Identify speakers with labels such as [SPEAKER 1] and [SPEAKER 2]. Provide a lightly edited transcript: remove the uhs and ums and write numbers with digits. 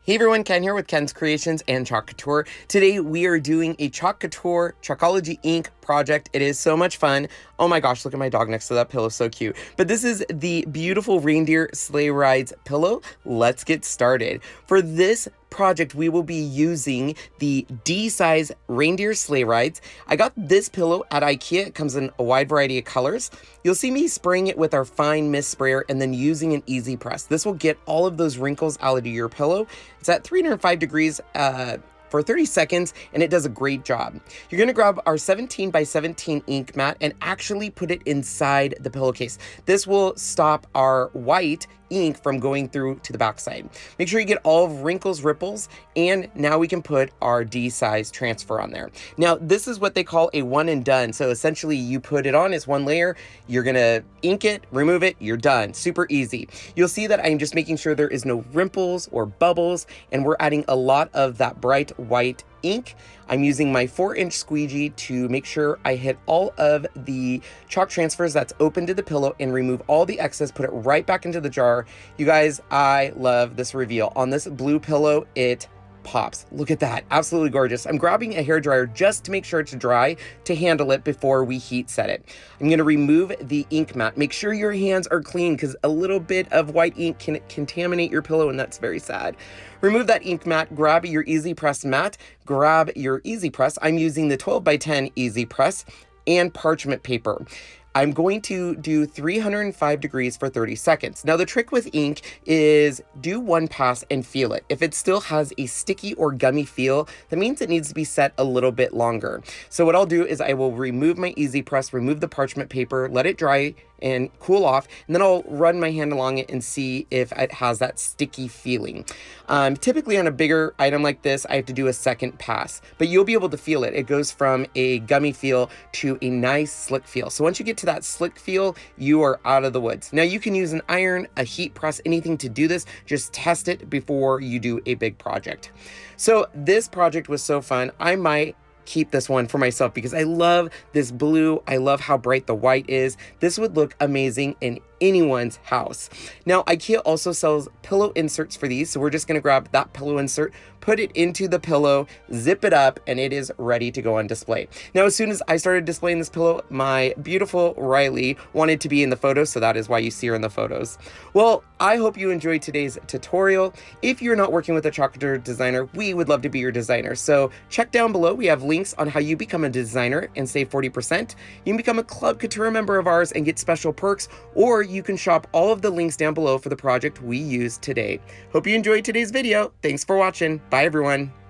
[SPEAKER 1] Hey everyone, Ken here with Ken's Creations and Chalk Couture. Today we are doing a Chalk Couture Chalkology ink project. It is so much fun. Oh my gosh, look at my dog next to that pillow, so cute. But this is the beautiful reindeer sleigh rides pillow. Let's get started. For this project, we will be using the D-size reindeer sleigh rides. I got this pillow at IKEA. It comes in a wide variety of colors. You'll see me spraying it with our fine mist sprayer and then using an easy press. This will get all of those wrinkles out of your pillow. It's at 305 degrees for 30 seconds, and it does a great job. You're gonna grab our 17 by 17 ink mat and actually put it inside the pillowcase. This will stop our white ink from going through to the backside. Make sure you get all of wrinkles, ripples, and now we can put our D-size transfer on there. Now, this is what they call a one and done. So essentially you put it on as one layer, you're gonna ink it, remove it, you're done. Super easy. You'll see that I'm just making sure there is no rimples or bubbles, and we're adding a lot of that bright white ink. I'm using my 4-inch squeegee to make sure I hit all of the chalk transfers that's open to the pillow and remove all the excess, put it right back into the jar. You guys, I love this reveal. On this blue pillow, it pops. Look at that, absolutely gorgeous. I'm grabbing a hairdryer just to make sure it's dry to handle it before we heat set it. I'm gonna remove the ink mat. Make sure your hands are clean because a little bit of white ink can contaminate your pillow, and that's very sad. Remove that ink mat, grab your easy press mat, grab your easy press. I'm using the 12 by 10 easy press and parchment paper. I'm going to do 305 degrees for 30 seconds. Now the trick with ink is do one pass and feel it. If it still has a sticky or gummy feel, that means it needs to be set a little bit longer. So what I'll do is I will remove my easy press, remove the parchment paper, let it dry and cool off, and then I'll run my hand along it and see if it has that sticky feeling. Typically on a bigger item like this, I have to do a second pass, but you'll be able to feel it. It goes from a gummy feel to a nice slick feel. So once you get to that slick feel, you are out of the woods. Now you can use an iron, a heat press, anything to do this. Just test it before you do a big project. So this project was so fun. I might keep this one for myself because I love this blue. I love how bright the white is. This would look amazing in anyone's house. Now, IKEA also sells pillow inserts for these, so we're just gonna grab that pillow insert, put it into the pillow, zip it up, and it is ready to go on display. Now, as soon as I started displaying this pillow, my beautiful Riley wanted to be in the photos, so that is why you see her in the photos. Well, I hope you enjoyed today's tutorial. If you're not working with a Chalk Couture designer, we would love to be your designer. So check down below. We have links on how you become a designer and save 40%. You can become a Club Couture member of ours and get special perks, or you can shop all of the links down below for the project we used today. Hope you enjoyed today's video. Thanks for watching. Bye everyone.